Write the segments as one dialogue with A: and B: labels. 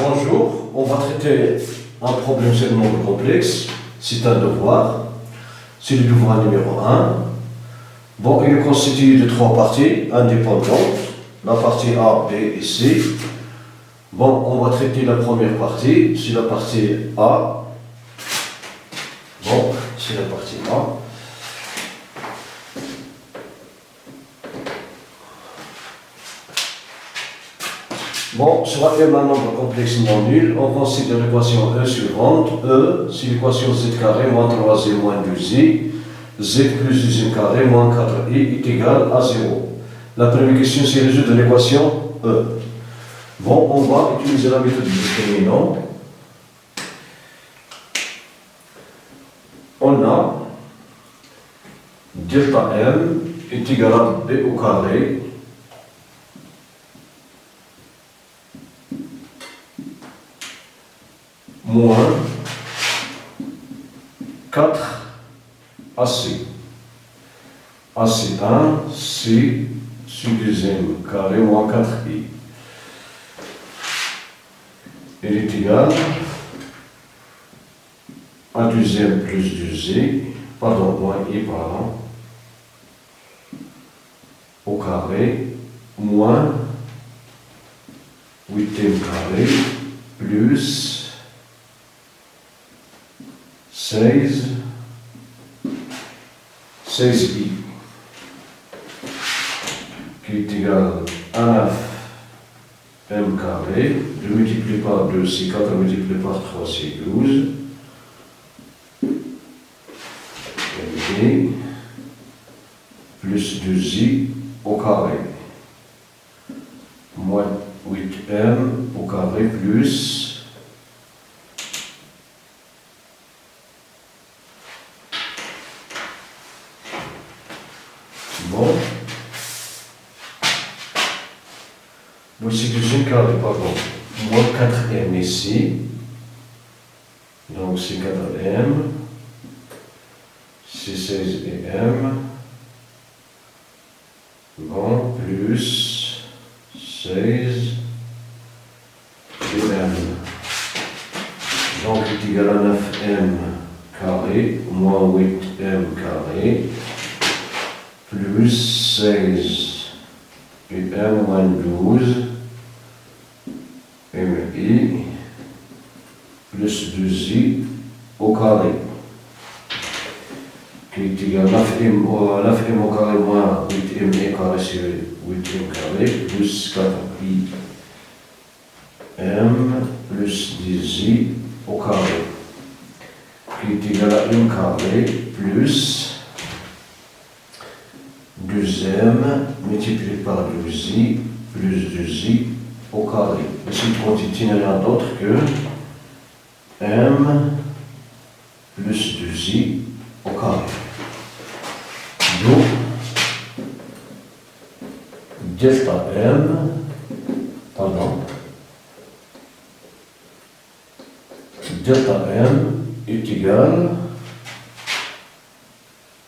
A: Bonjour, on va traiter un problème sur le nombre complexe. C'est un devoir. C'est le devoir numéro 1. Bon, il est constitué de 3 parties indépendantes. La partie A, B et C. Bon, on va traiter la première partie. C'est la partie A. Bon, c'est la partie A. Bon, soit M un nombre complexe non nul, on considère l'équation E suivante. E, c'est l'équation Z carré moins 3Z moins 2I. Z plus 2I carré moins 4I est égal à 0. La première question, c'est résoudre l'équation E. Bon, on va utiliser la méthode du déterminant. On a delta M est égal à B au carré moins 4 AC. AC1, C, deuxième carré moins 4I. Il est égal à deuxième plus 2I, pardon, moins I, pardon, au carré, moins 8e carré, plus 16i, qui est égal à 9m carré, 2 multiplié par 2, c'est 4 multiplié par 3, c'est 12, et plus 2i au carré, moins 8m au carré, plus bon. Voici deuxième carré, pardon. Moins 4m ici. Donc c'est 4m. C'est 16m. Bon, plus 16m. Donc c'est égal à 9m carré, moins 8m carré. Plus 16 et M moins 12 MI plus 2I au carré qui est égal à 9M au carré moins 8M carré sur 8M carré plus 4I M plus 10I au carré qui est égal à M carré plus 2m multiplié par 2i plus 2i au carré. Ici, il contient rien d'autre que m plus 2i au carré. Donc, delta m, pardon, delta m est égal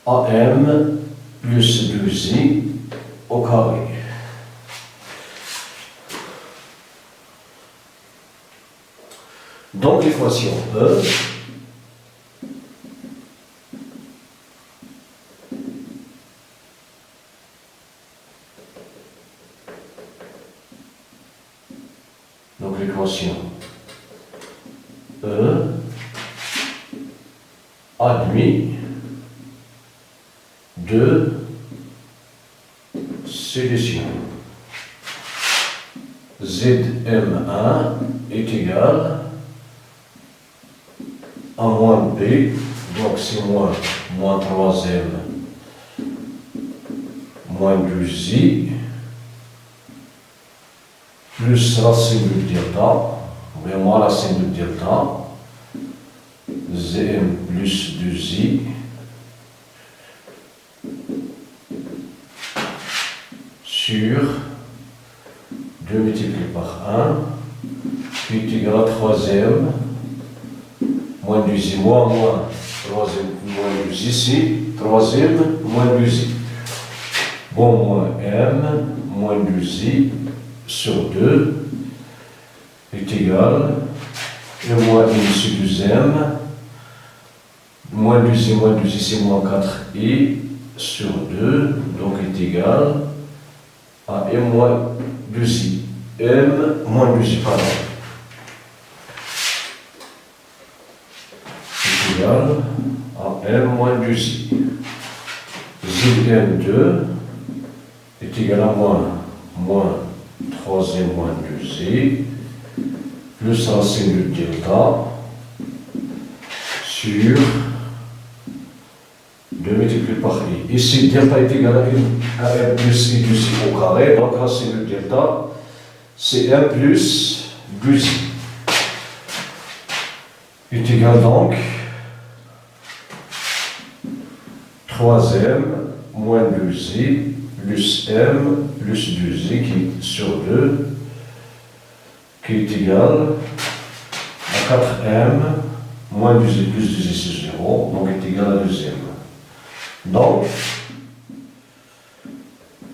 A: à m plus 2i au carré. Donc l'équation E donc l'équation E admis de solution Zm1 est égal à moins B, donc c'est moins 3m moins 2i plus racine de delta, vraiment racine de delta, Zm plus 2i sur 2 multiplié par 1, qui est égal à 3m, moins 2i, moins 3m, moins 2i, ici, 3m, moins 2i. Bon, moins m, moins 2i, sur 2, est égal à moins i sur 2m, moins 2i moins 2i c'est moins 4i sur 2, donc est égal à m moins 2i, m moins 2i, pardon, est égal à m moins 2i. Zm2 est égal à moins 3m moins 2i plus racine de delta sur 2 multiplié par i. Ici, delta est égal à m plus i plus i au carré, donc racine de delta, c'est m plus 2i. Est égal donc 3m moins 2i plus m plus 2i qui sur 2 qui est égal à 4m moins 2i plus 2i c'est 0, donc est égal à 2m. Donc,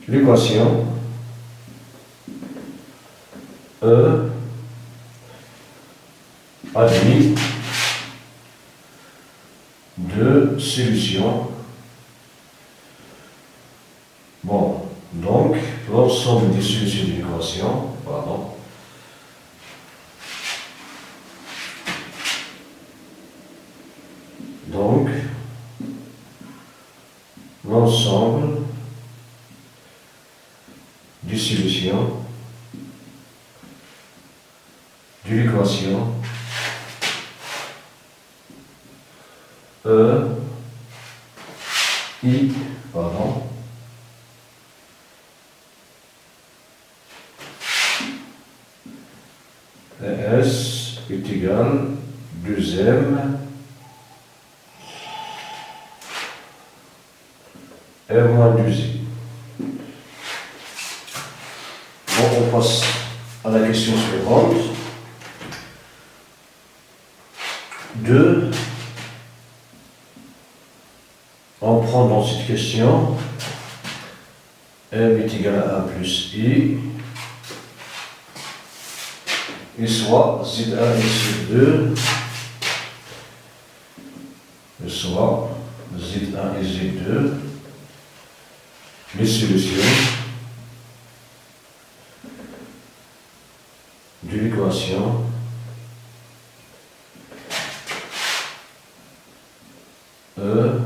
A: l'équation E admis deux solutions. Bon, donc, l'ensemble des solutions de l'équation, pardon, donc, l'ensemble des solutions de l'équation E, I, pardon, S est égal 2m M moins 2i. Bon, on passe à la question suivante. 2. On prend dans cette question m est égal à 1 plus i, et soit z1 et z2, et soit z1 et z2, les solutions de l'équation E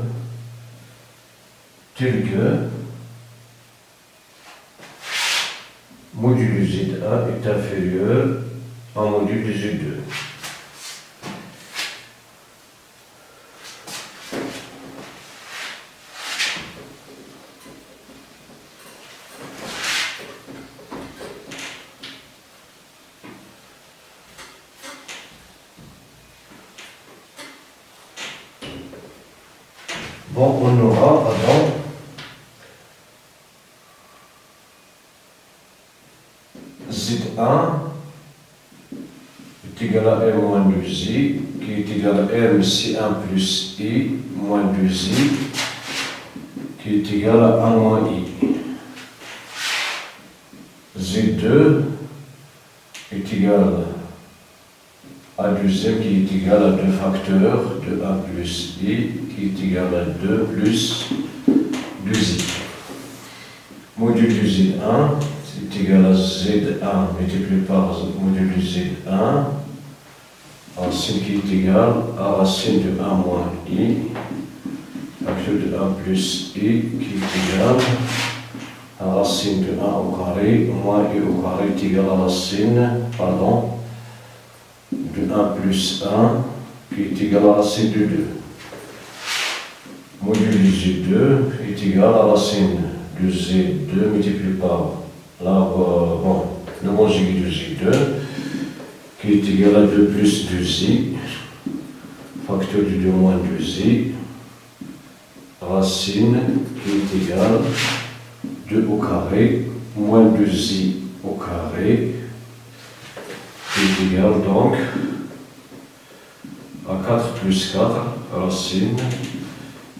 A: telle que modulo Z1 est inférieur à modulo Z2. Bon, on aura avant Z1 est égal à M moins 2i, qui est égal à M C1 plus I moins 2i, qui est égal à 1 moins I. Z2 est égal à 2m qui est égal à 2 facteurs de 1 plus I, qui est égal à 2 plus 2i. Modulo Z1, c'est égal à Z1 multiplié par modulo Z1, racine qui est égal à racine de 1 moins I, facteur de 1 plus I, qui est égal à racine de 1 au carré, moins I au carré est égal à racine, de 1 plus 1, qui est égal à racine de 2. Modulo Z2 est égal à racine de Z2 multiplié par le conjugué de Z2, qui est égal à 2 plus 2i, facteur de 2 moins 2i, racine qui est égal à 2 au carré, moins 2i au carré, qui est égal donc à 4 plus 4, racine,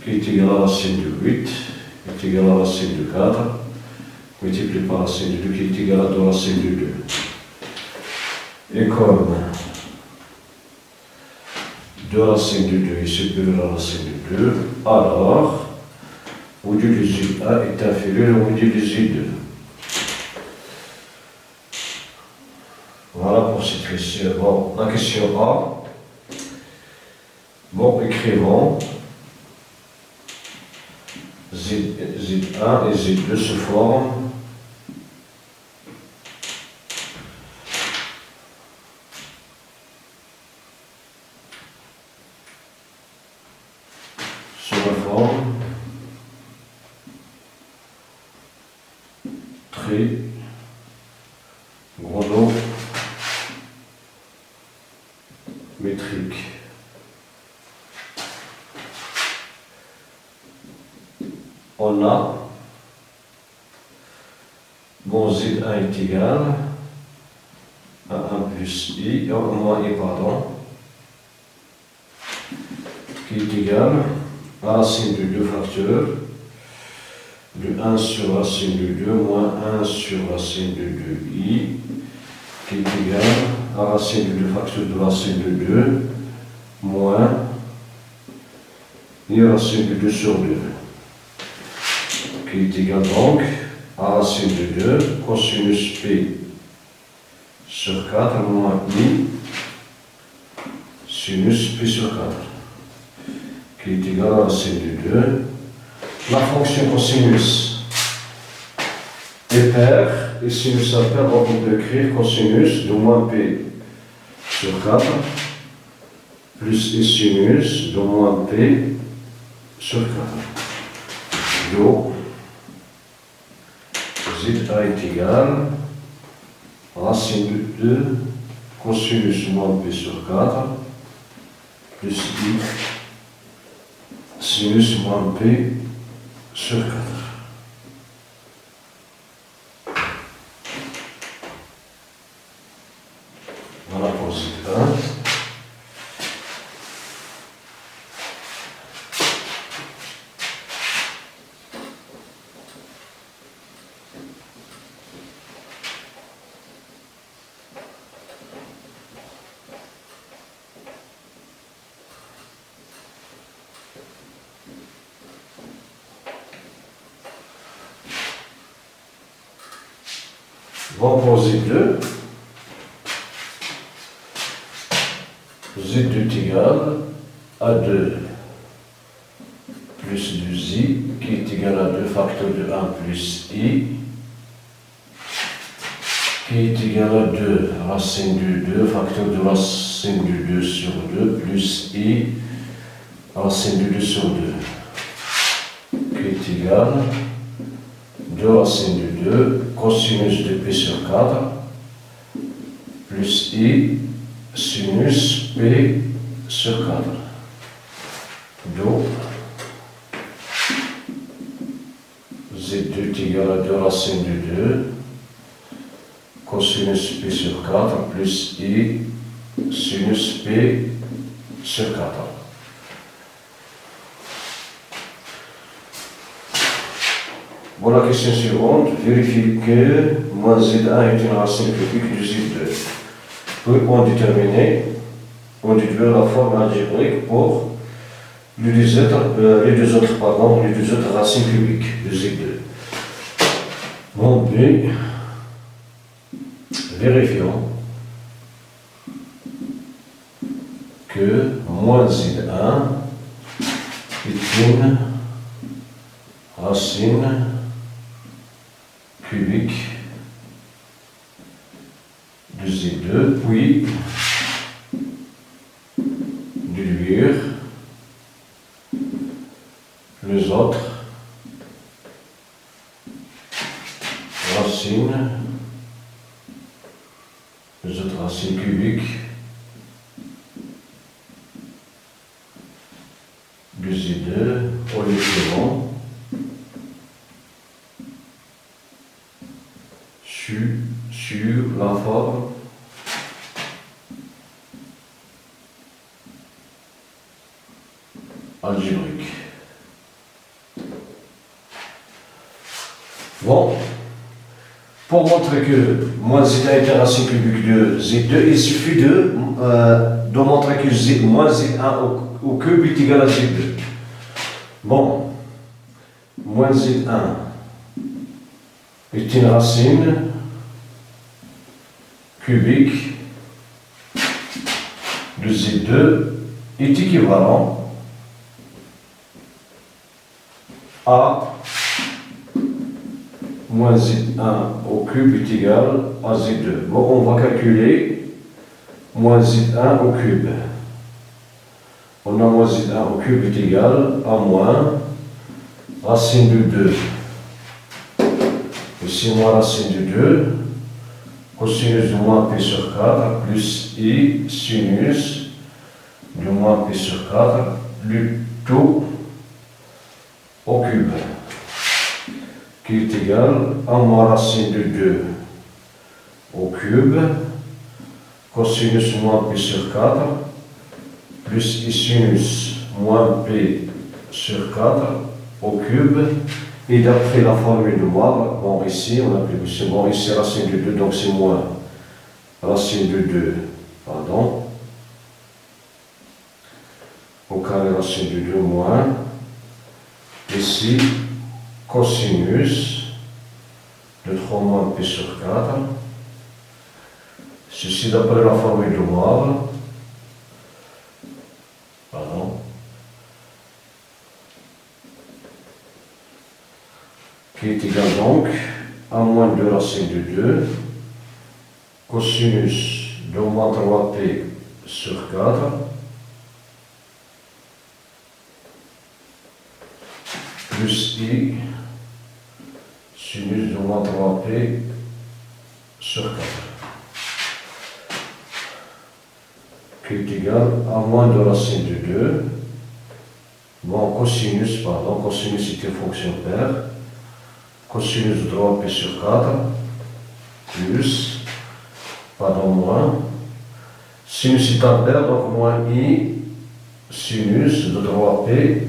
A: qui est égal à racine de 8, qui est égal à racine de 4, multiplié par racine de 2, qui est égal à 2 racine de 2. Et comme 2 racines de 2 est supérieur à la racine de 2, alors module de Z1 est inférieur au module de Z2. Voilà pour cette question. Bon, la question A. Bon, écrivons Z1 et Z2 se forment sur la forme trigonométrique. On a, bon, Z1 est égal à 1 plus I, moins I, pardon, qui est égal à racine de 2 facteurs de 1 sur racine de 2 moins 1 sur racine de 2i, qui est égal à racine de 2 facteurs de racine de 2 moins i racine de 2 sur 2, qui est égal donc à racine de 2 cosinus p sur 4 moins i sinus p sur 4, qui est égal à racine de 2. La fonction cosinus est paire et sinus impair, donc on peut écrire cosinus de moins p sur 4 plus i sinus de moins p sur 4. Donc, Z1 est égal à racine de 2 cosinus moins p sur 4 plus i sinus moins p sur 4. Voilà pour Z1. Bon, pour Z2, Z2 est égal à 2 plus 2i, qui est égal à 2 facteurs de 1 plus i, qui est égal à 2 racine de 2 facteur de racine de 2 sur 2 plus i racine de 2 sur 2, qui est égal à 2 racine de 2 cosinus de p sur 4 plus i sinus p sur 4. Donc, Z2 est égal à 2 racines de 2 cosinus p sur 4 plus i sinus p sur 4. Bon, la question suivante, vérifie que moins Z1 est une racine cubique de Z2. Puis on déduire la forme algébrique pour les deux autres racines cubiques de Z2. Bon, B, vérifions que moins Z1 est une racine cubique de Z2, puis déduire les autres racines cubiques de Z2 en l'écrivant sur la forme algébrique. Bon, pour montrer que moins z1 est une racine cubique de z2, il suffit de montrer que moins z1 au cube est égal à z2. Bon, moins z1 est une racine cubique de z2 est équivalent à moins z1 au cube est égal à z2. Bon, on va calculer moins z1 au cube. On a moins z1 au cube est égal à moins racine de 2. Ici, moins racine de 2, cosinus de moins p sur 4, plus i sinus de moins p sur 4, du tout au cube, qui est égal à moins racine de 2 au cube, cosinus moins p sur 4, plus i sinus moins p sur 4 au cube. Et d'après la formule de Moivre, bon ici on applique, c'est bon ici racine de 2, donc c'est moins racine de 2, pardon, au carré racine de 2 moins, ici cosinus de 3 moins p sur 4, ceci d'après la formule de Moivre, pardon, qui est égal donc à moins 2 racine de 2, cosinus de moins 3p sur 4, plus i sinus de moins 3p sur 4, qui est égal à moins 2 racine de 2, bon, cosinus est une fonction paire, cosinus de 3p sur 4, plus, pardon, moins, sinus est un paire, donc moins i sinus de 3p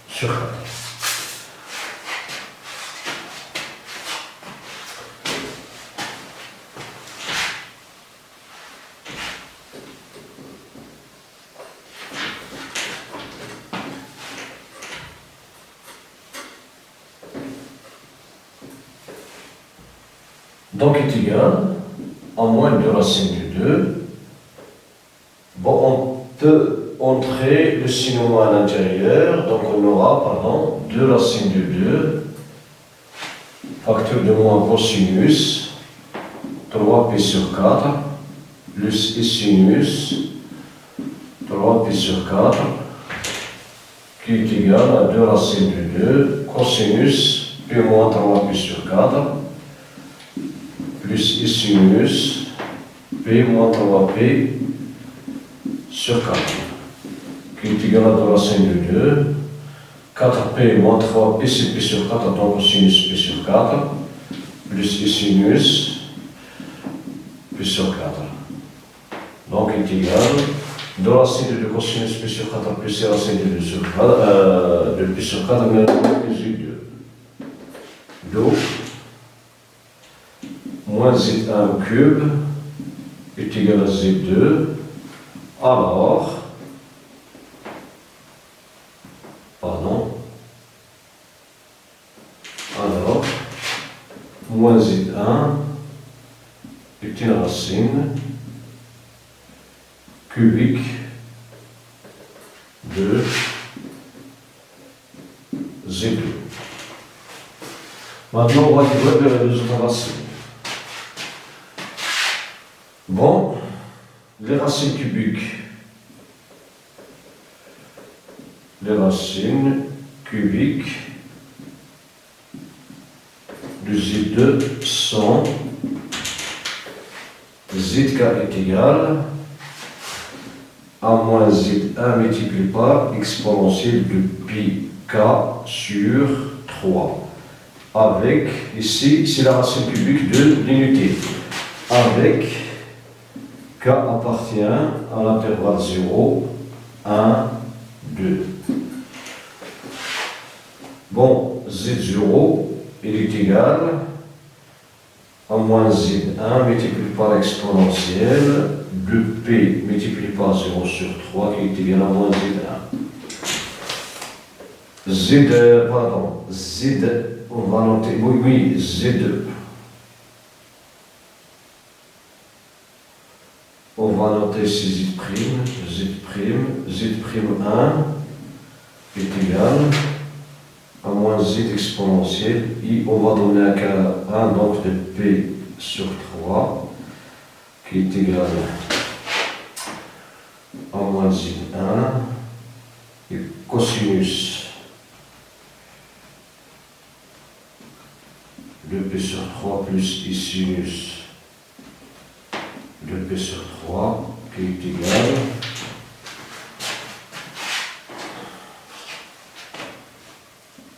A: sur 4. Donc est égal à moins 2 racine de 2. Bon, on peut entrer le signe moins à l'intérieur, donc on aura, pardon, 2 racines de 2, facteur de moins cosinus, 3p sur 4, plus i sinus, 3p sur 4, qui est égal à 2 racines de 2, cosinus, p moins 3p sur 4, plus i sinus p moins 3p sur 4, qui est égal à 2 racine de 2, 4p moins 3p c'est p sur 4, donc sinus p sur 4, plus i sinus p sur 4. Donc est égal 2 racines de 2 cosinus p sur 4 plus i racine de 2 sur 4, de p sur 4, mais plus i2. Donc, moins z1 au cube est égal à z2, alors, moins z1 est une racine cubique de z2. Maintenant, on va développer les autres racines. Bon, les racines cubiques. Les racines cubiques de Z2 sont ZK est égal à moins Z1 multiplié par exponentielle de pi k sur 3. Avec, ici, c'est la racine cubique de l'unité. Avec k appartient à l'intervalle 0, 1, 2. Bon, Z0, il est égal à moins Z1 multiplié par exponentielle de P multiplié par 0 sur 3 qui est égal à moins Z1. Z, on va noter, oui, Z2. On va noter ici Z'1 est égal à moins Z exponentielle, et on va donner un cas 1 donc de P sur 3 qui est égal à moins Z1 et cosinus de P sur 3 plus I sinus de P sur 3 qui est égal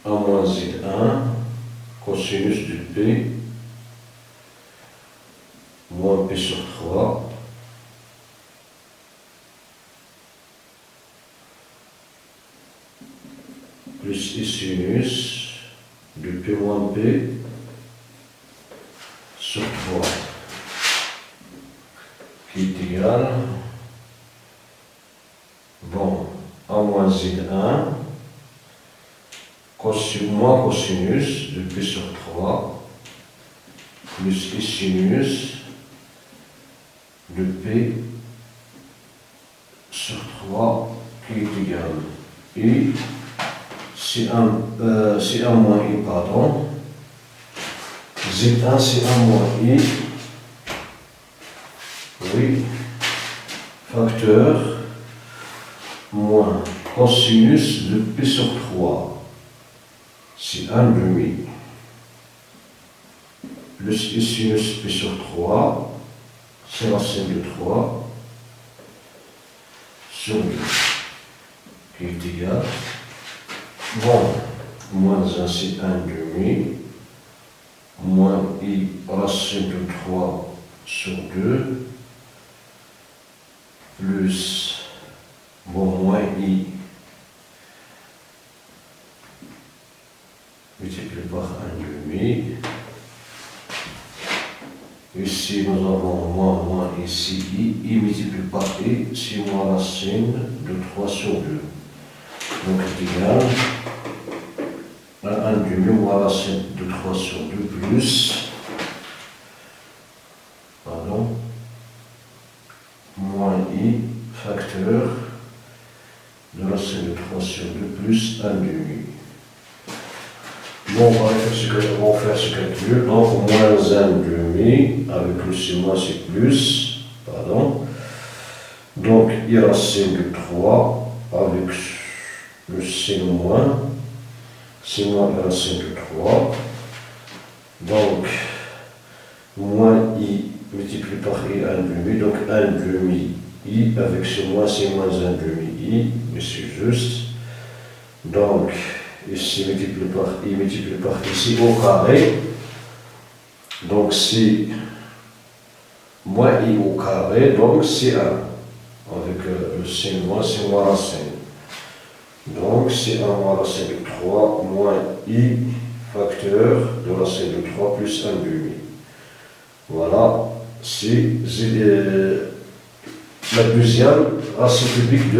A: à moins Z1 cosinus de P moins P sur 3 plus I sinus de P moins P sur 3 qui est égal à moins Z1 moins cosinus de P sur 3 plus I sinus de P sur 3 qui est égal et c'est 1 moins I, pardon. Z1 c'est 1 moins I, oui, facteur moins cosinus de P sur 3, c'est 1 demi, plus I sinus P sur 3, c'est racine de 3 sur 2, qui est égal, moins 1 c'est 1 demi, moins I racine de 3 sur 2, plus, moins I multiplié par 1 demi. Ici nous avons moins ici I multiplié par I, c'est moins racine de 3 sur 2. Donc c'est égal à 1 demi moins racine de 3 sur 2 plus, moins I facteur de racine de 3 sur 2 plus 1 demi. Bon, on va faire ce calcul. Donc, moins 1 demi, avec le C moins c'est plus, Donc, I racine de 3, avec le C moins I racine de 3. Donc, moins I multiplié par I 1 demi, donc 1 demi I, avec ce moins c'est moins 1 demi I, mais c'est juste. Donc, ici multiplié par I multiplié par ici au carré, donc c'est moins I au carré, donc c'est 1, avec le C moins, c'est moins racine. Donc c'est 1 moins racine de 3 moins I facteur de racine de 3 plus 1 demi. Voilà, c'est la deuxième racine cubique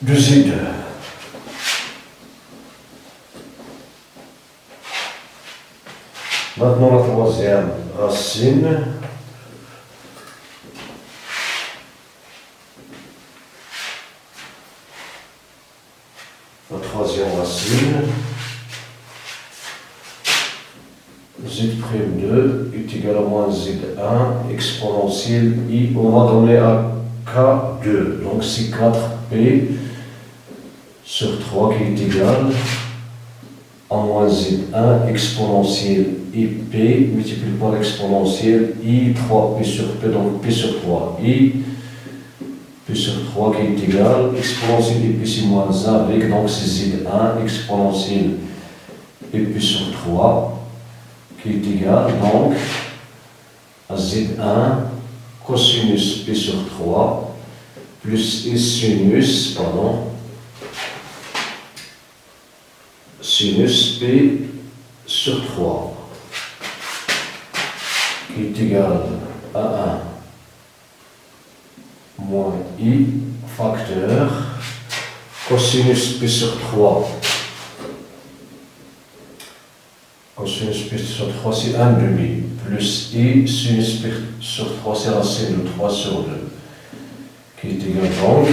A: de Z2. Maintenant la troisième racine. La troisième racine. Z'2 est égal à moins Z1 exponentielle I, on va donner à K2, donc c'est 4P sur 3 qui est égal à moins Z1 exponentielle IP multiplié par l'exponentielle I 3P sur P, donc P sur 3, I P sur 3 qui est égal, exponentielle IP c'est moins 1 avec, donc c'est Z1 exponentielle IP sur 3 qui est égal donc à Z1 cosinus P sur 3 plus I sinus, sinus P sur 3 qui est égal à 1 moins I facteur cosinus pi sur 3. Cosinus pi sur 3 c'est 1 demi plus I sinus pi sur 3 c'est racine de 3 sur 2 qui est égal donc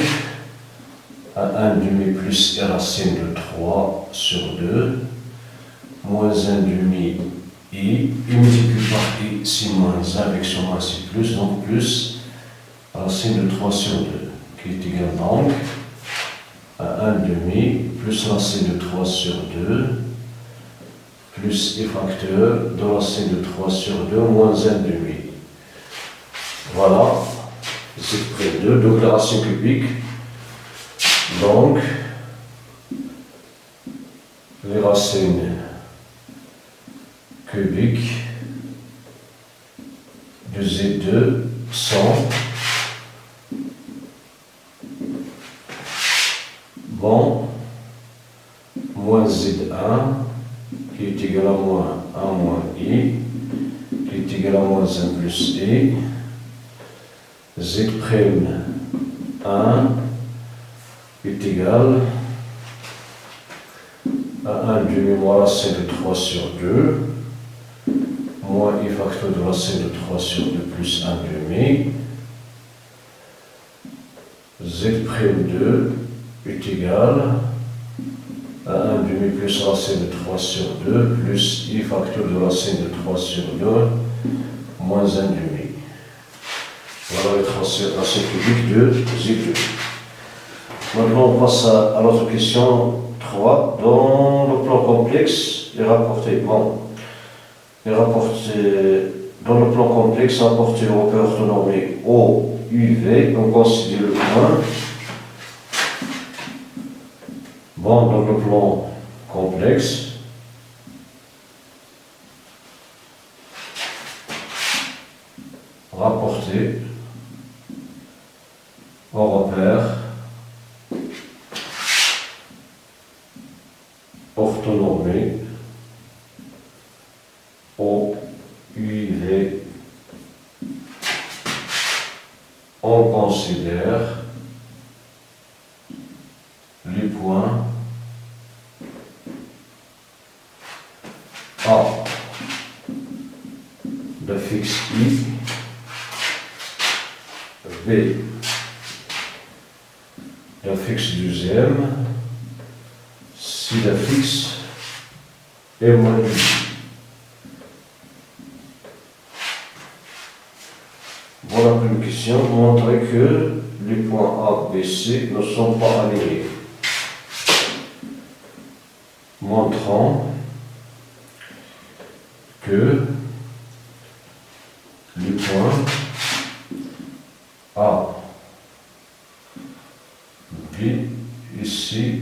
A: à 1 demi plus I racine de 3 sur 2 moins 1 demi I multiplié par I si moins 1 avec son moins si plus, donc plus racine de 3 sur 2 qui est égal donc à 1 demi plus racine de 3 sur 2 plus I facteur de racine de 3 sur 2 moins 1 demi. Voilà, c'est près 2, donc la racine cubique. Donc, les racines cubiques de Z2 sont moins Z1 qui est égal à moins 1 moins I qui est égal à moins 1 plus I Z' 1 est égal à 1 demi moins racine de 3 sur 2 moins I facteur de racine de 3 sur 2 plus 1 demi Z'2 est égal à 1 demi plus racine de 3 sur 2 plus I facteur de racine de 3 sur 2 moins 1 demi. Voilà les racines cubiques de Z2. Maintenant on passe à l'autre question 3. Dans le plan complexe, les rapportés. Dans le plan complexe, rapporté au repère orthonormé O, U, V, on considère le point. Dans le plan complexe, rapporté au repère orthonormé O, U, V, on considère les points A d'affixe I, B d'affixe deuxième, C d'affixe et moins I. Voilà la première question, montrer que les points A, B, C ne sont pas alignés. Montrant que les points A, B et C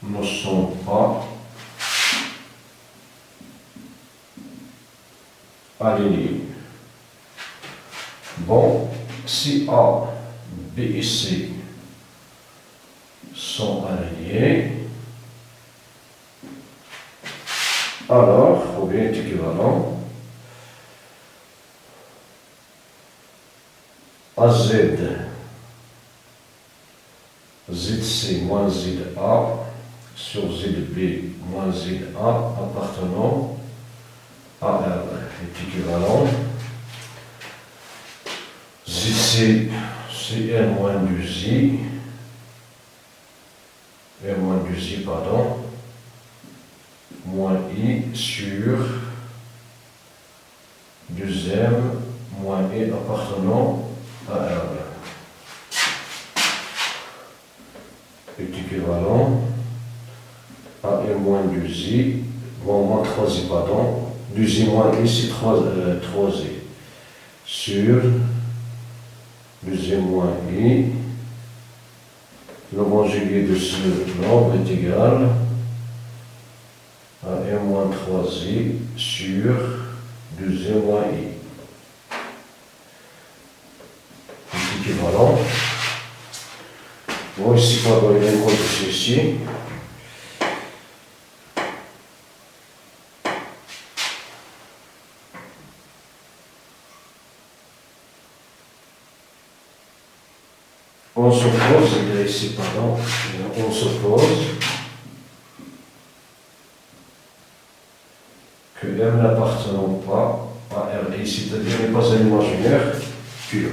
A: ne sont pas alignés. Bon, si A, B et C sont alignés, alors, ou bien est équivalent, AZ, ZC moins ZA sur ZB moins ZA appartenant à R est équivalent. ZC, c'est R moins 2I, R moins 2I, pardon, moins I sur 2M moins I appartenant à R est équivalent à R moins 2I, bon, moins 3I, pardon, 2I moins I, c'est 3I, sur 2I moins I, le conjugué de ce nombre est égal à R moins 3I sur 2I moins I. C'est équivalent. Bon, ici, pardon, il y a une condition ici. On suppose, il y a ici, pardon, on suppose que M n'appartenant pas à R, c'est-à-dire n'est pas un imaginaire pur.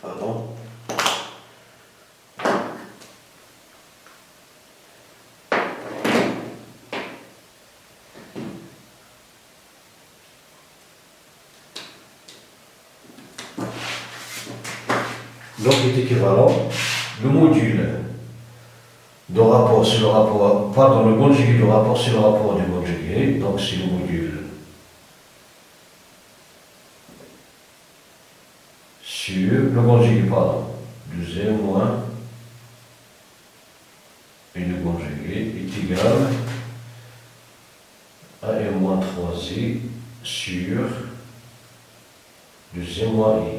A: Pardon. Donc est équivalent, le module de rapport sur le rapport, pardon, le conjugué du rapport sur le rapport du conjugué, donc c'est le module sur le conjugué, pardon, du Z moins et le conjugué est égal à M moins 3I sur du Z moins I.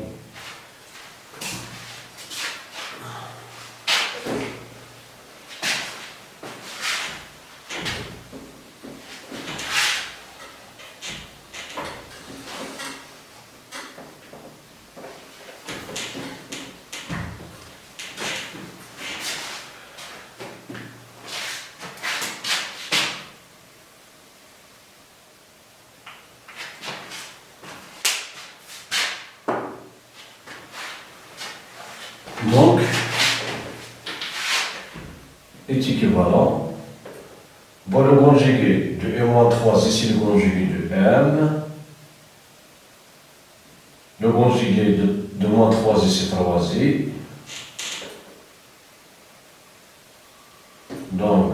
A: Donc, est équivalent. Bon, le conjugué de M-3, ici le conjugué de M. Le conjugué de moins 3i, c'est 3i. Donc,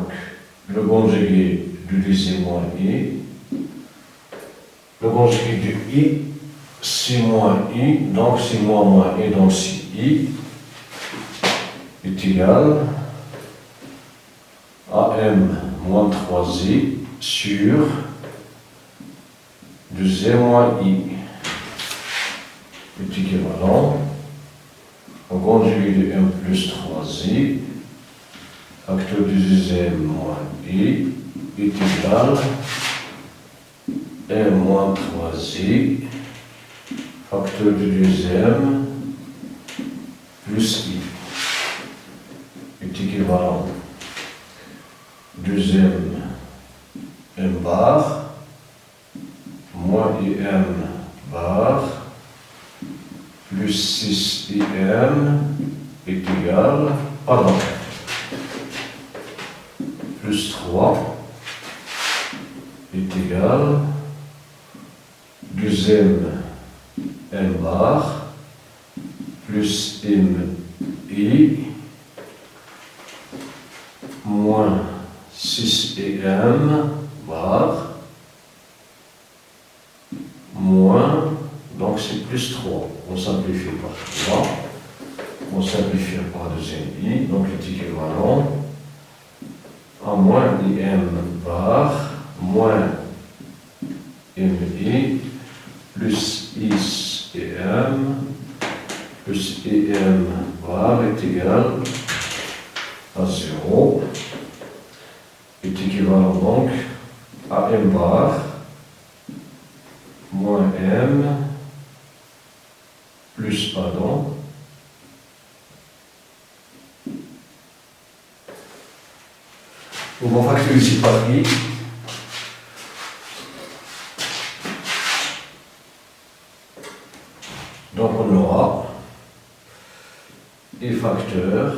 A: le conjugué du lycée moins I. Le conjugué du I, c'est moins I. Donc, c'est moins I, donc c'est I. Est égal à M moins 3i sur du Z moins I est équivalent au conjugué de M plus 3i facteur du Z moins I est égal à M moins 3i facteur du deuxième plus I est équivalent deuxième M bar moins IM bar plus 6 IM est égal, pardon, plus 3 est égal deuxième M bar plus M I moins 6 M bar moins, donc c'est plus 3. On simplifie par 3. On simplifie par deuxième I, donc est équivalent à moins IM bar moins MI plus IS et M plus IM bar est égal à 0. Est équivalent donc à M bar moins M plus, pardon, on va factorer ici par I. Donc on aura I facteur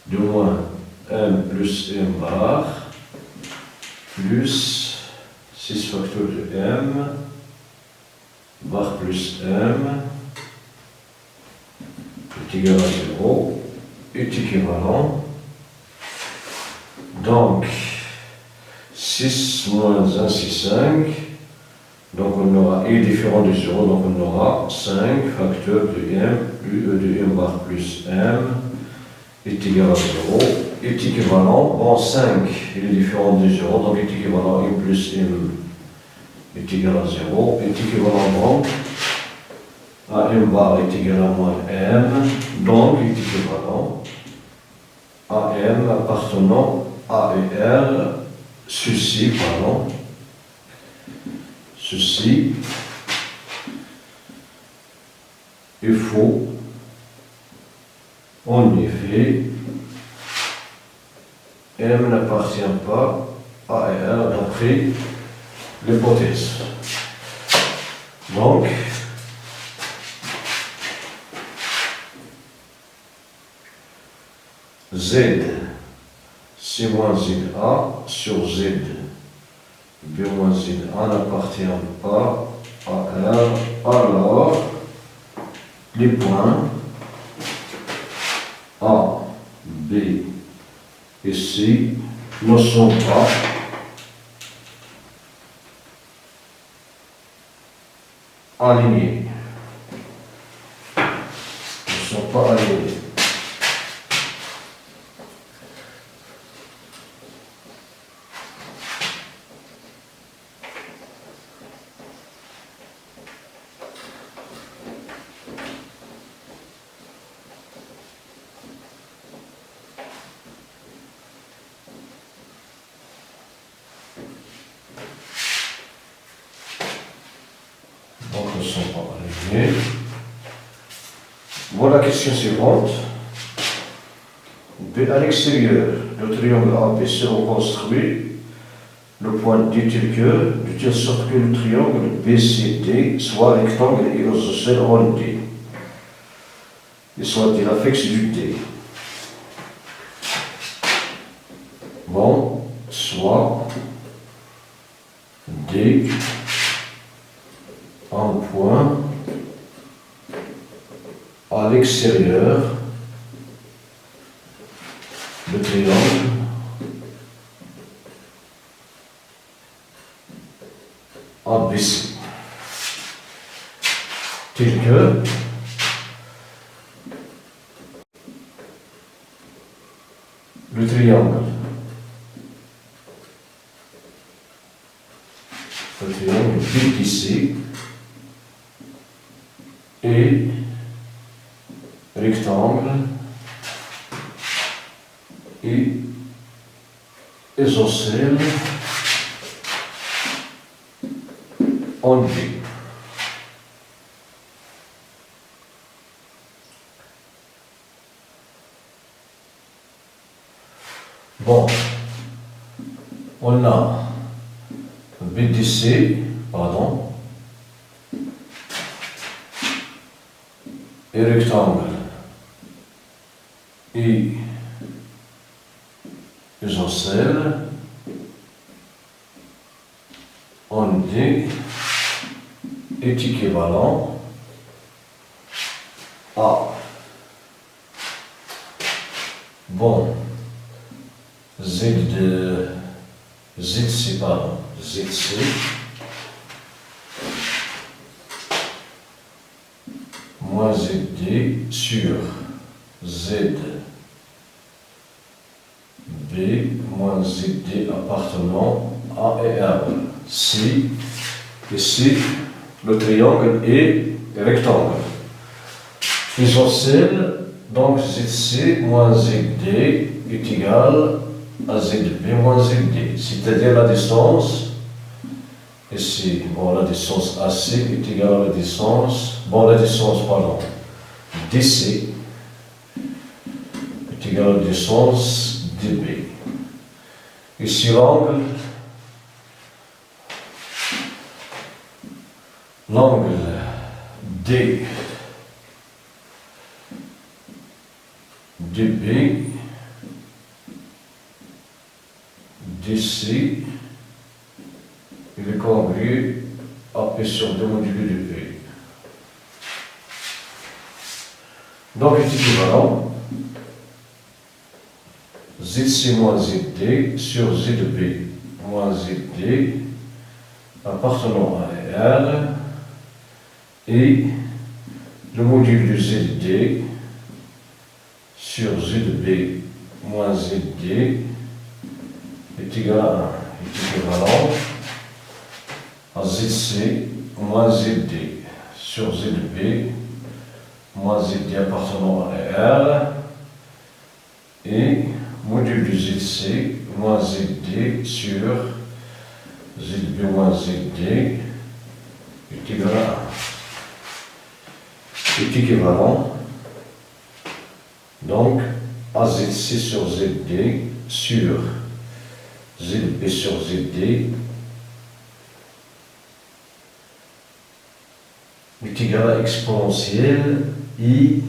A: de moins M plus M bar plus 6 facteur de M bar plus M est égal à 0 est équivalent. Donc 6 moins 1 c'est 5. Donc on aura I différent de 0, donc on aura 5 facteur de M bar plus M est égal à 0, est équivalent, bon 5 il est différent de 0, donc est équivalent à I plus M est égal à 0, est équivalent donc à M bar est égal à moins M, donc est équivalent AM appartenant à et R, ceci, il faut en effet M n'appartient pas à et R d'après l'hypothèse. Donc, Z, C moins ZA sur Z, B moins ZA n'appartient pas à R, alors les points A, B et C ne sont pas alignés. Ne sont pas alignés. Donc, ne sont pas alignés. Voilà la question suivante. B à l'extérieur, le triangle ABC reconstruit. Le point dit-il que, de telle sorte que le triangle BCD soit rectangle et isocèle en D. Et soit-il affix du D. Bon, soit D un point à l'extérieur du triangle ABC, tel que le triangle BTC et rectangle et isocèle en D. Bon, on a BDC, et rectangle et isocèle en D est équivalent à, bon, ZC moins ZD sur ZB moins ZD appartenant à et R. Si, ici, le triangle est rectangle. Isocèle, donc ZC moins ZD est égal à ZB moins ZD, c'est-à-dire la distance. Ici, bon, la distance AC est égale à la distance, DC est égale à la distance DB. Ici, l'angle D DB DC il est congru à P sur 2 modulo de P. Donc, il est équivalent ZC moins ZD sur ZB moins ZD appartenant à R et le module de ZD sur ZB moins ZD est égal à 1, est équivalent à ZC moins ZD sur ZB moins ZD appartenant à R et module de ZC moins ZD sur ZB moins ZD est égal à 1. Est équivalent donc à ZC sur ZD sur ZB sur ZD est égal à exponentielle I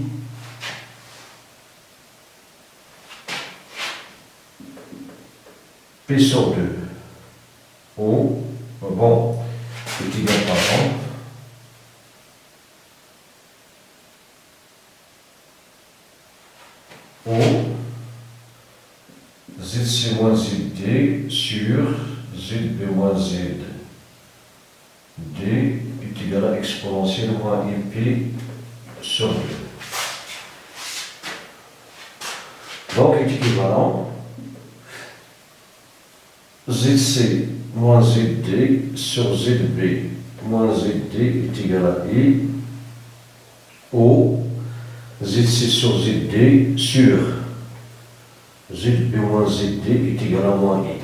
A: P sur 2. O, bon, est égal pardon. O, ZC moins ZD sur ZB moins ZD est égal à exponentielle moins IP sur 2. Donc, est équivalent ZC moins ZD sur ZB moins ZD est égal à I au ZC sur ZD sur ZB moins ZD est égal à moins I.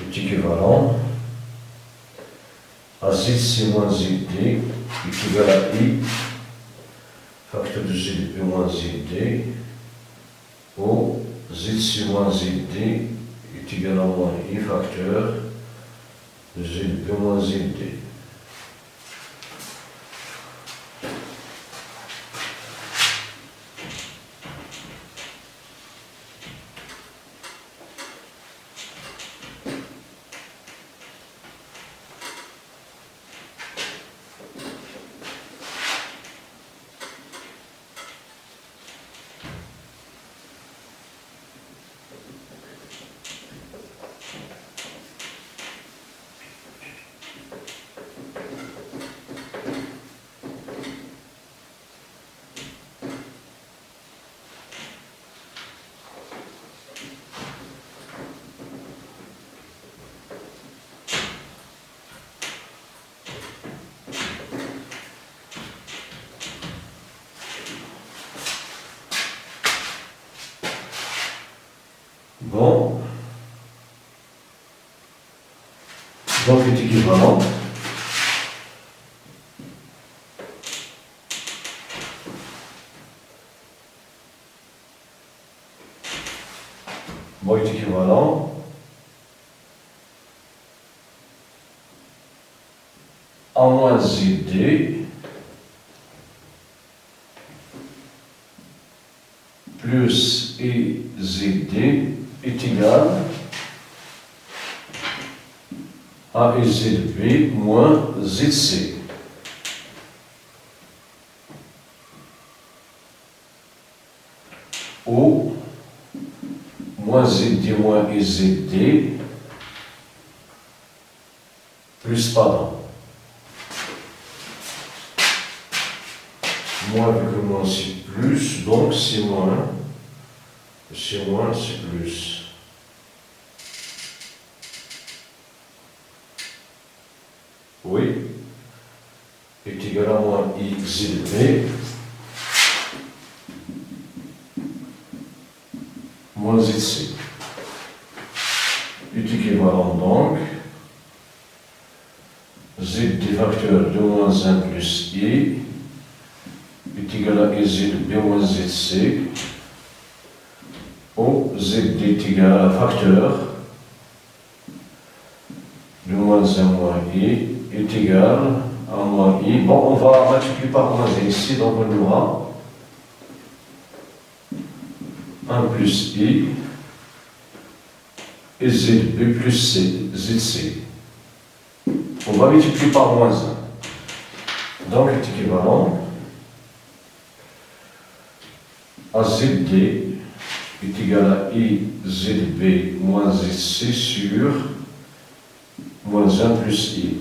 A: Est équivalent à ZC moins ZD est égal à I facteur de ZB moins ZD au ZC moins ZD est égal à moins I facteur de ZB moins ZD. Bon, donc est équivalent à moins ZD plus EZD est égal à EZB moins ZC. Ou moins ZD moins EZD plus pardon. Moins avec le moins c'est plus, donc c'est moins, c'est plus. Oui, est égal à moins IZB moins ZC. Est équivalent donc ZD facteur de moins 1 plus I est égal à EZB moins ZC où ZD est égal à facteur de moins 1 moins I est égal à moins I. Bon, on va multiplier par moins I ici, donc on aura 1 plus I et ZB plus ZC. On va multiplier par moins 1. Donc, est équivalent à ZD est égal à IZB moins ZC sur moins 1 plus I.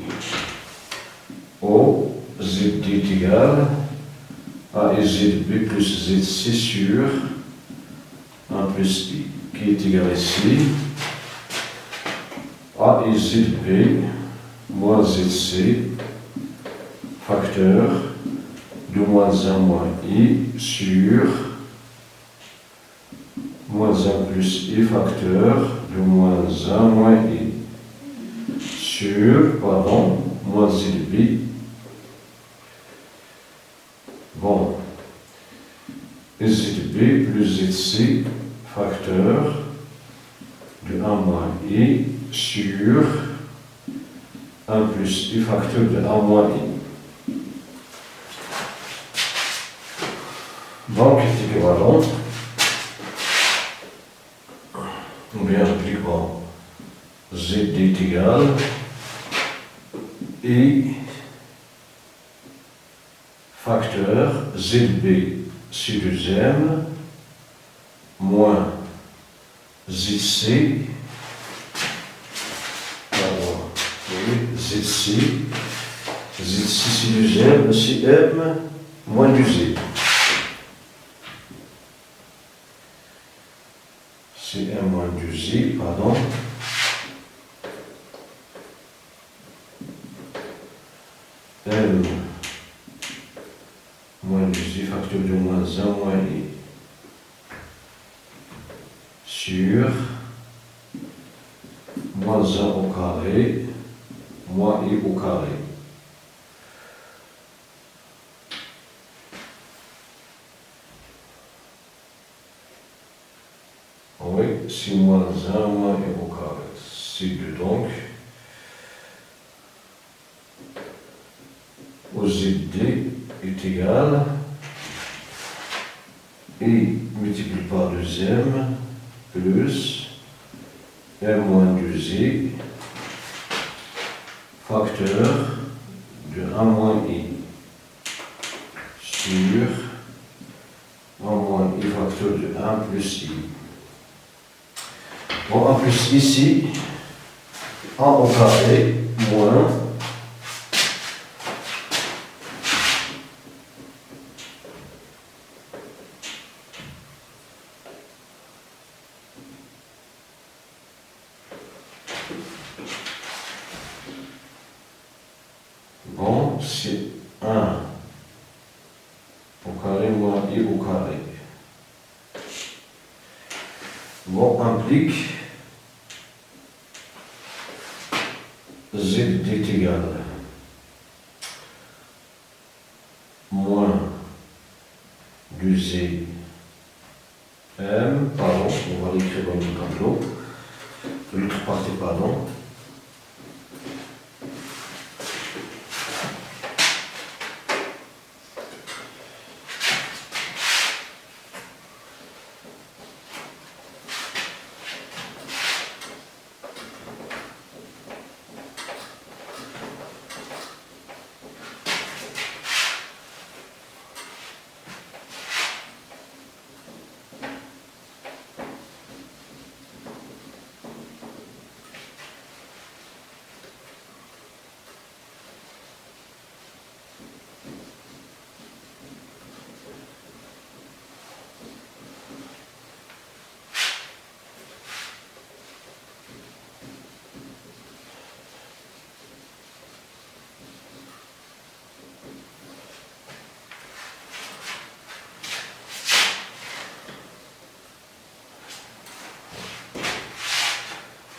A: Ou ZD est égal à IZB plus ZC sur 1 plus I, qui est égal ici à IZB moins ZC facteur de moins 1 moins I sur moins 1 plus I facteur de moins 1 moins I sur, moins I de B. Bon, Z de B plus Z de C facteur de 1 moins I sur 1 plus I facteur de 1 moins I. Donc, est équivalent. Ou bien appliquons ZD est égal I facteur ZB sur 2m moins ZC ZC sur 2m c'est M moins 2Z. C'est M moins 2Z, pardon. M moins 2Z facteur de moins 1 moins I sur moins 1 au carré moins I au carré. Oui, c'est moins 1 moins I au carré. C'est 2 donc. Au ZD est égal I multiplié par 2M plus M moins 2Z facteur de 1 moins I sur 1 moins I facteur de 1 plus I. Bon, 1 plus ici, 1 au carré moins bon, c'est 1 au carré moins I au carré. Bon, implique Z est égal moins 2Z M, pardon, on va l'écrire dans le tableau, l'autre partie, pardon.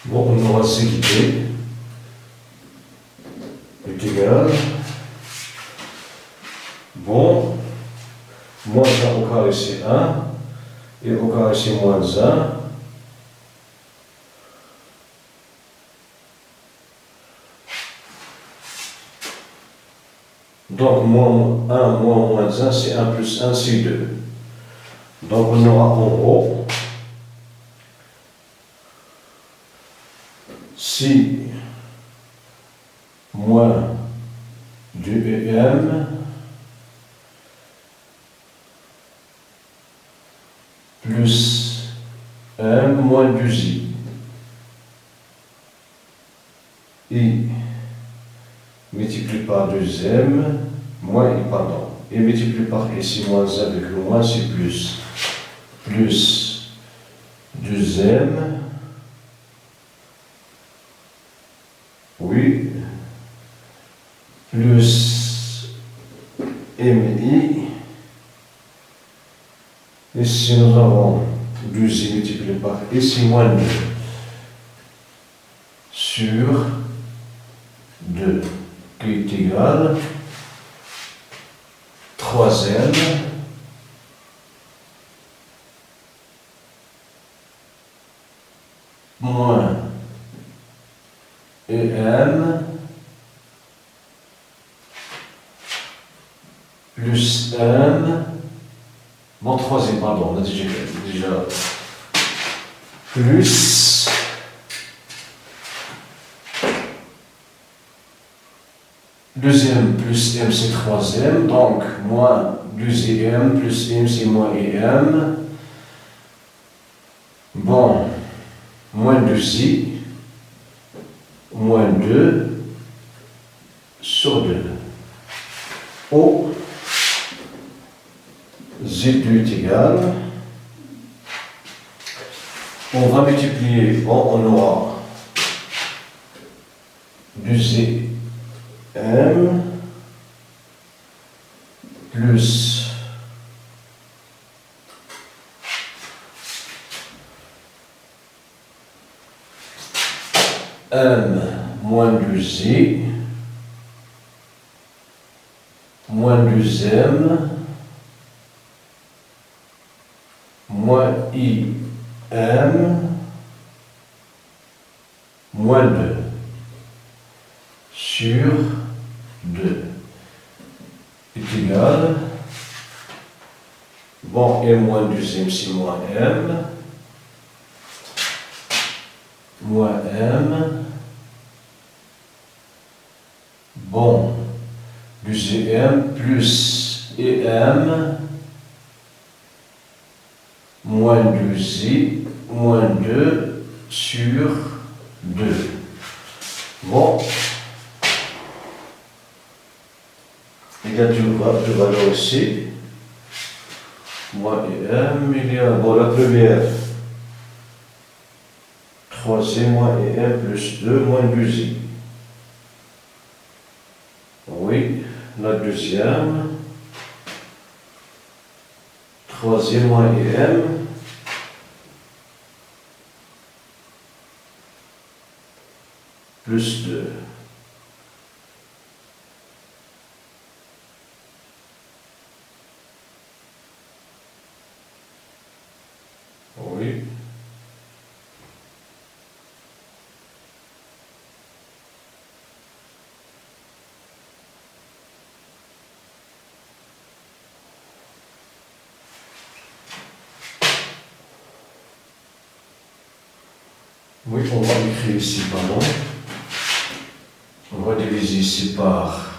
A: Bon, on aura CQT est égal. Bon, moins 1 au carré c'est 1, et au carré c'est moins 1. Donc, moins 1 moins 1, c'est 1 plus 1, c'est 2. Donc, on aura en haut si moins 2M plus M moins 2I. I multiplié par 2M moins I, pardon. Et multiplié par ici moins 1 avec le moins, c'est plus. Plus 2M. Oui, plus MI. Ici nous avons 12i multiplié par ici moins 2 sur 2 qui est égal 3m moins em plus m, bon, troisième, pardon, on a déjà plus deuxième plus m c'est troisième, donc moins 2m plus m c'est moins em, bon, moins 2i, moins 2 sur 2. O, Z2 est égal, on va multiplier, bon, on aura 2m plus m moins 2i moins 2m moins im moins 2 sur 2 est égal, bon, m moins 2m c'est moins m, moins m, bon, 2m plus em, moins 2i, moins 2 sur 2. Bon, il y a deux valeurs ici, moins em, il y a, bon, la première, 3i moins em plus 2 moins 2i. Oui, la deuxième, 3i moins em plus 2. Oui. Oui, on va écrire ici, pardon. On va diviser ici par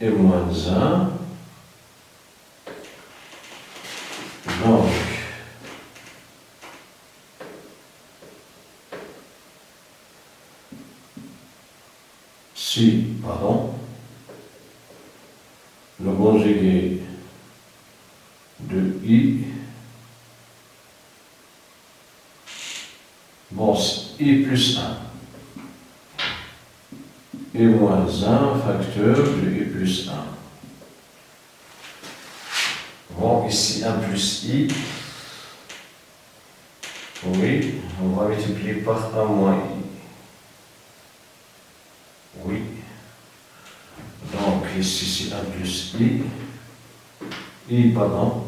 A: et moins 1. Donc, si, pardon, le conjugué de i, bon, i plus 1, i moins 1, facteur de i plus 1. Bon, ici 1 plus i, oui, on va multiplier par 1 moins i. Oui. Donc ici c'est 1 plus i, pardon,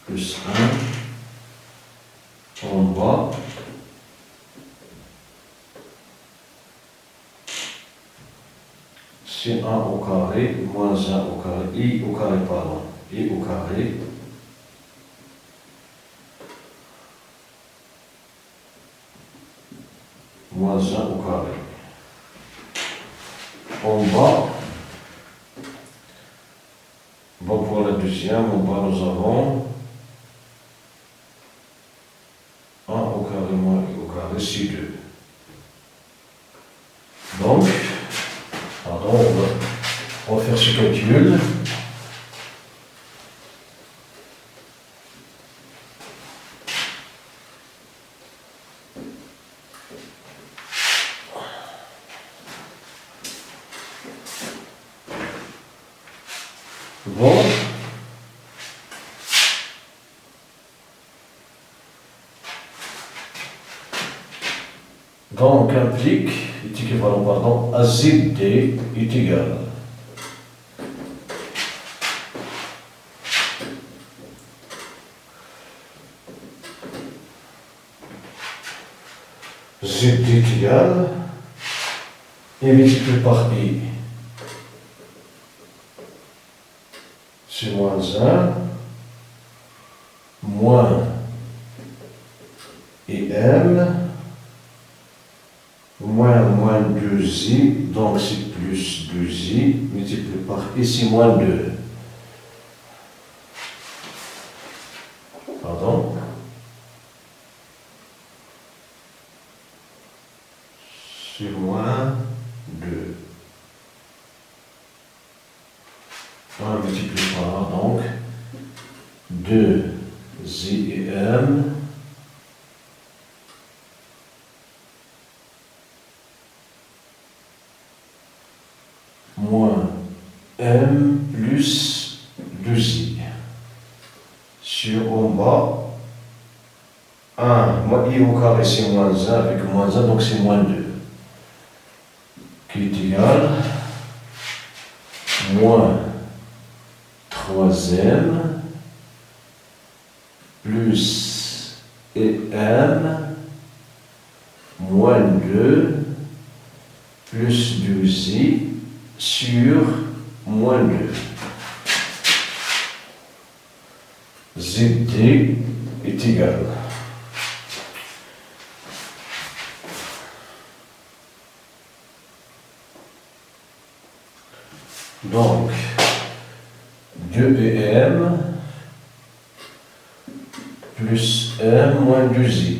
A: plus 1, en bas, c'est 1 au carré, moins 1 au carré, i au carré, pardon, i au carré, moins 1 au carré. En bas, bon, pour la deuxième, en bas nous avons 1 au carré moins i au carré, c'est 2. Donc, pardon, on va faire ce calcul. Bon, donc implique, est équivalent, pardon, à ZD est égal ZD est égal et multiplié par I. C'est moins 1, moins IM, moins 2i, donc c'est plus 2i, multiplié par ici moins 2. Pardon. C'est moins 2. 1 multiplié par, donc, 2 ZM moins M plus 2I sur en bas 1, I au carré c'est moins 1 avec moins 1, donc c'est moins 2 qui est égal moins 3m plus EM moins 2 plus 2i sur moins 2. ZD est égal. Donc, 2m plus m moins 2i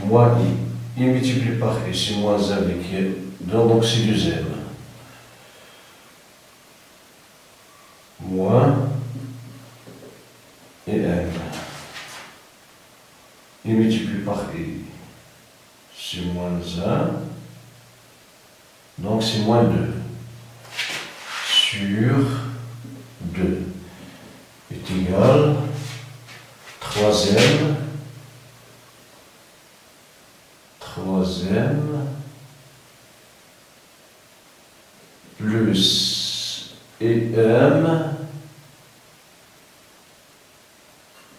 A: moins i. I multiplié par i, c'est moins 1 avec i, donc c'est 2m. Moins et m. I multiplié par i, c'est moins 1, donc c'est moins 2. Sur 2 est égal 3m plus EM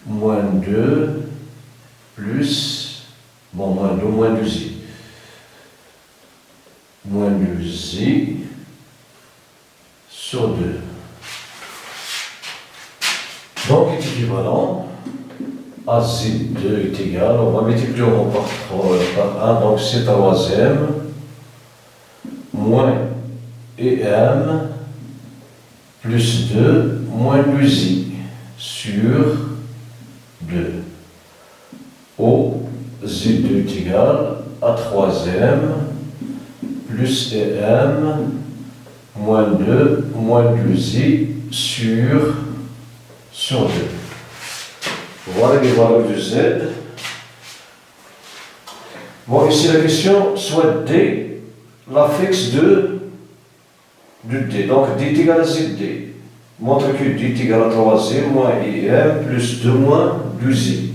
A: moins 2 plus, bon, moins 2, moins 2i. Moins 2i sur 2. Donc, est équivalent à Z2 est égal, on va multiplier par 1, donc c'est 3m moins EM plus 2 moins 2i sur 2. Au Z2 est égal à 3m plus EM moins 2 moins 2i sur 2. Voilà les valeurs de Z. Bon, ici la question, soit D, la fixe de D. Donc D est égal à ZD. Montre que D est égal à 3i moins IM plus 2 moins 2i.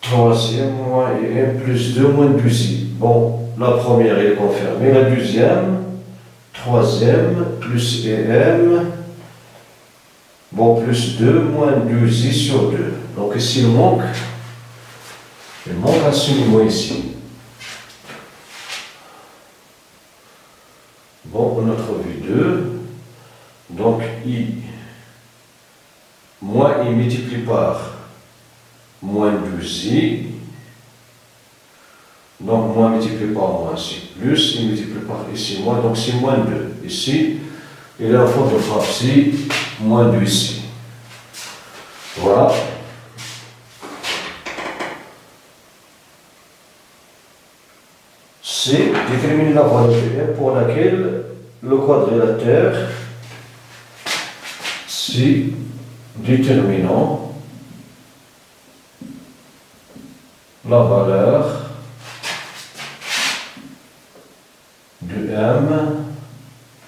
A: 3i moins IM plus 2 moins 2i. Bon, la première est confirmée. La deuxième, 3m plus IM. Bon, plus 2 moins 2i sur 2. Donc ici, il manque un soulignement ici. Bon, on a trouvé 2. Donc, i, moins i multiplié par moins 2i. Donc, moins multiplié par moins, c'est plus. I multiplié par ici, moins. Donc, c'est moins 2. Ici, il est en faute de frappe ici. Moins 2 ici. Voilà. C, déterminer la valeur de M pour laquelle le quadrilatère C déterminant la valeur de M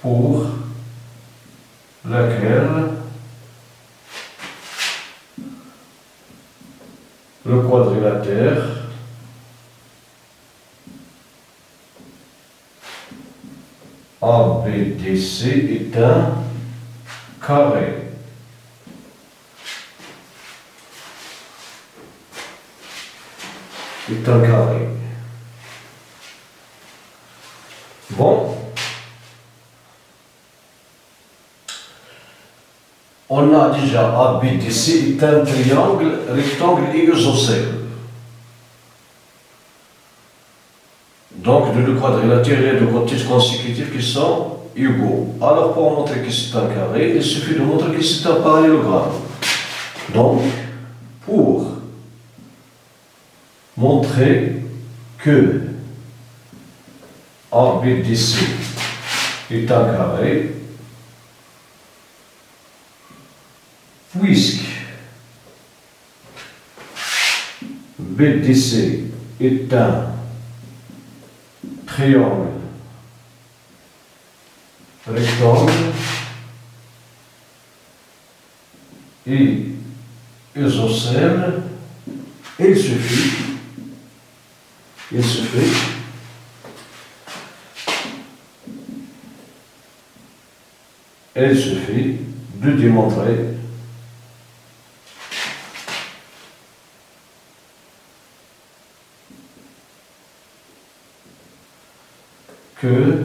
A: pour laquelle le quadrilatère ABDC est un carré. Est un carré. Bon. On a déjà ABDC est un triangle, rectangle et isocèle. Donc, de deux quadrilatères, il y a deux côtés consécutifs qui sont égaux. Alors, pour montrer que c'est un carré, il suffit de montrer que c'est un parallélogramme. Donc, pour montrer que ABDC est un carré, puisque BDC est un triangle rectangle et isocèle, il suffit de démontrer que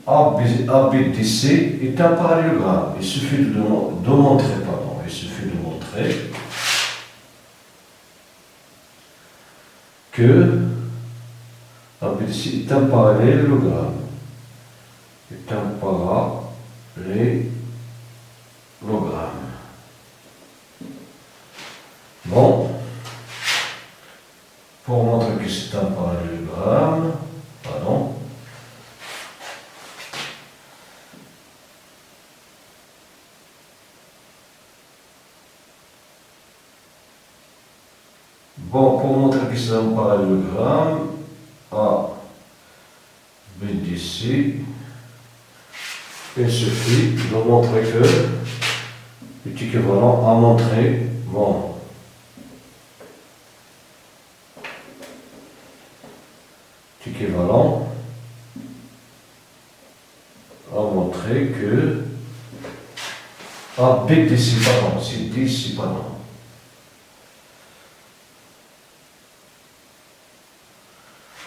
A: ABDC est un parallélogramme. Il suffit de montrer que ABDC est un parallélogramme. Est un parallélogramme. Bon. Pour montrer que c'est un parallélogramme, Bon, pour montrer que c'est un parallélogramme, ABDC, il suffit de montrer que est équivalent à montrer, équivalent à montrer que ABDC, c'est DC,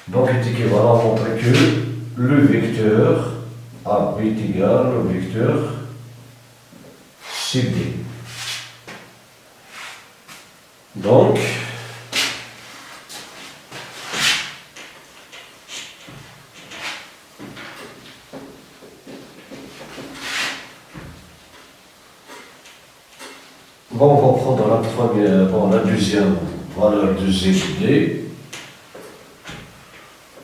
A: Donc, est équivalent à montrer que le vecteur AB est égal au vecteur CD. Donc, on va prendre la deuxième valeur de ZD.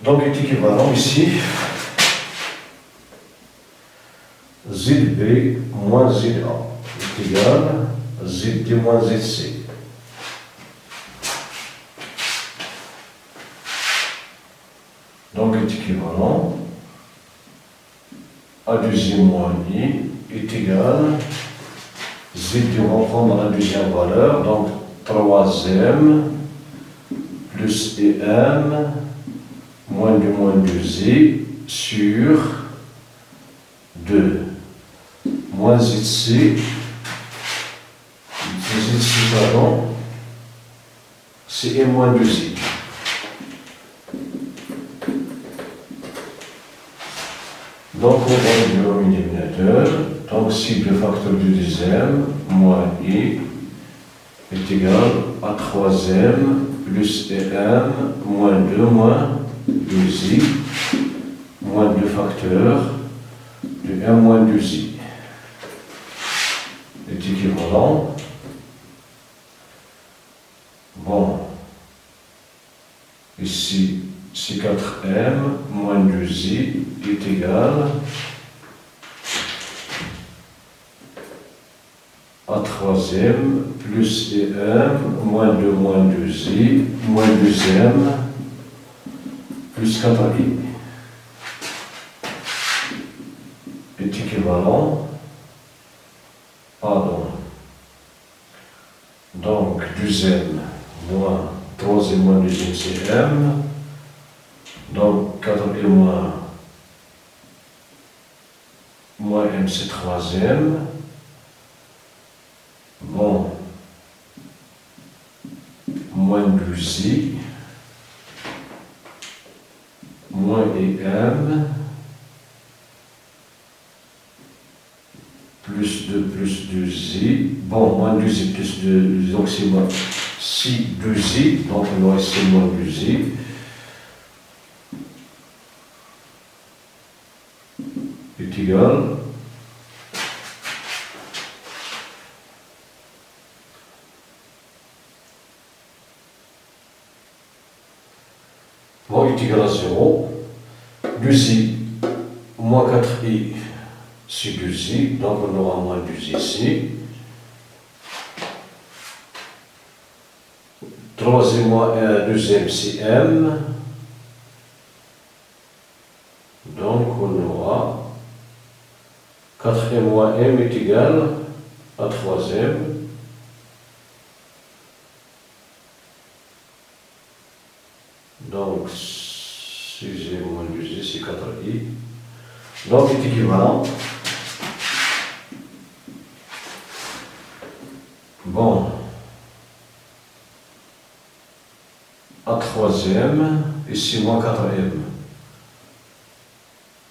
A: Donc, est équivalent ici ZB moins ZA est égal à ZD moins ZC. Donc, est équivalent à deuxième moins I est égal ZD, on va prendre la deuxième valeur, donc troisième plus EM moins 2Z sur 2 moins ZC, c'est M moins 2Z. Donc on va réduire au dénominateur, donc si le facteur du deuxième moins I est égal à troisième plus EM moins 2 moins 2i moins 2 facteurs de 1 moins 2i est équivalent. Ici, c'est 4m moins 2i est égal à troisième plus em moins 2 moins 2i moins 2m plus 4i est équivalent, plus m moins 3z moins 2m c'est m. Donc 4e moins m c'est 3m. Bon, moins 2i, moins em, plus 2 plus 2i. Bon, moins 2i plus 2, donc c'est moins 6 2i, donc on aura ici moins 2i. Est égal. Bon, est égal à 0. 2i moins 4i, c'est 2i, donc on aura moins 2i ici. 3i moins 2m, c'est m. Donc on aura 4m moins m est égal à 3m. Donc 6e moins 2i, c'est 4i. Donc est équivalent. Bon. À 3e, ici moins 4m.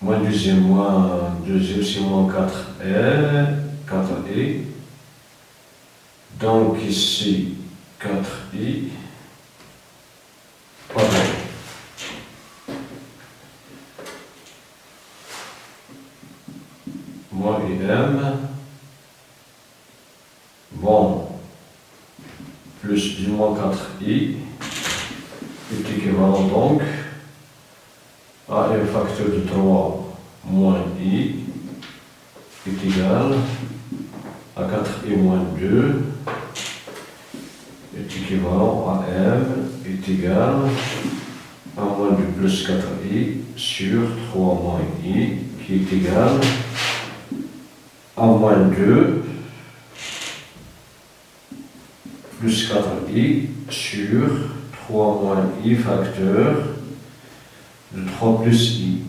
A: Moins 2e, moins 2e, c'est moins 4e. Donc ici 4i. Pardon. Moins m. Bon. Plus du moins 4i. Est équivalent donc à un facteur de 3 moins i est égal à 4i moins 2 est équivalent à m est égal à moins 2 plus 4i sur 3 moins i qui est égal à moins 2 plus 4i sur 3 moins i facteur de 3 plus i.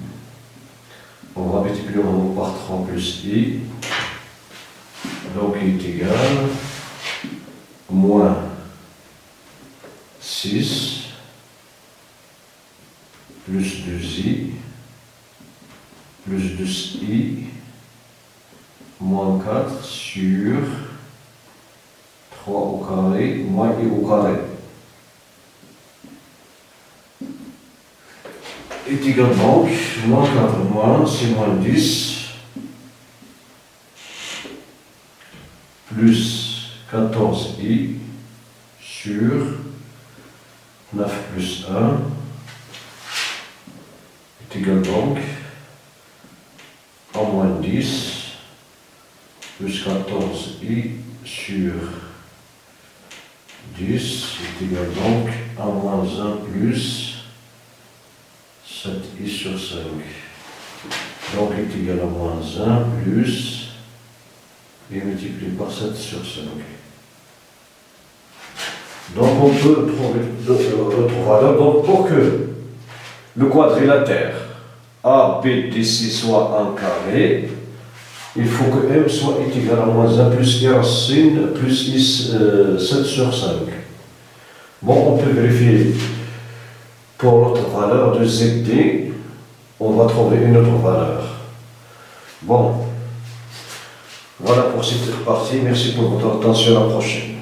A: On va multiplier en haut par 3 plus i. Donc il est égal à moins 6 plus 2i plus 2i moins 4 sur 3 au carré moins i au carré. Est égal donc, moins 4 moins, c'est moins 10, plus 14i sur 9 plus 1, est égal donc à moins 10, plus 14i sur 10, est égal donc à moins 1 plus 7i sur 5. Donc est égal à moins 1 plus et multiplié par 7 sur 5. Donc on peut trouver notre valeur. Donc pour que le quadrilatère ABDC soit un carré, il faut que m soit égal à moins 1 plus i racine plus i 7 sur 5. Bon, on peut vérifier. Pour l'autre valeur de ZD, on va trouver une autre valeur. Bon, voilà pour cette partie. Merci pour votre attention. À la prochaine.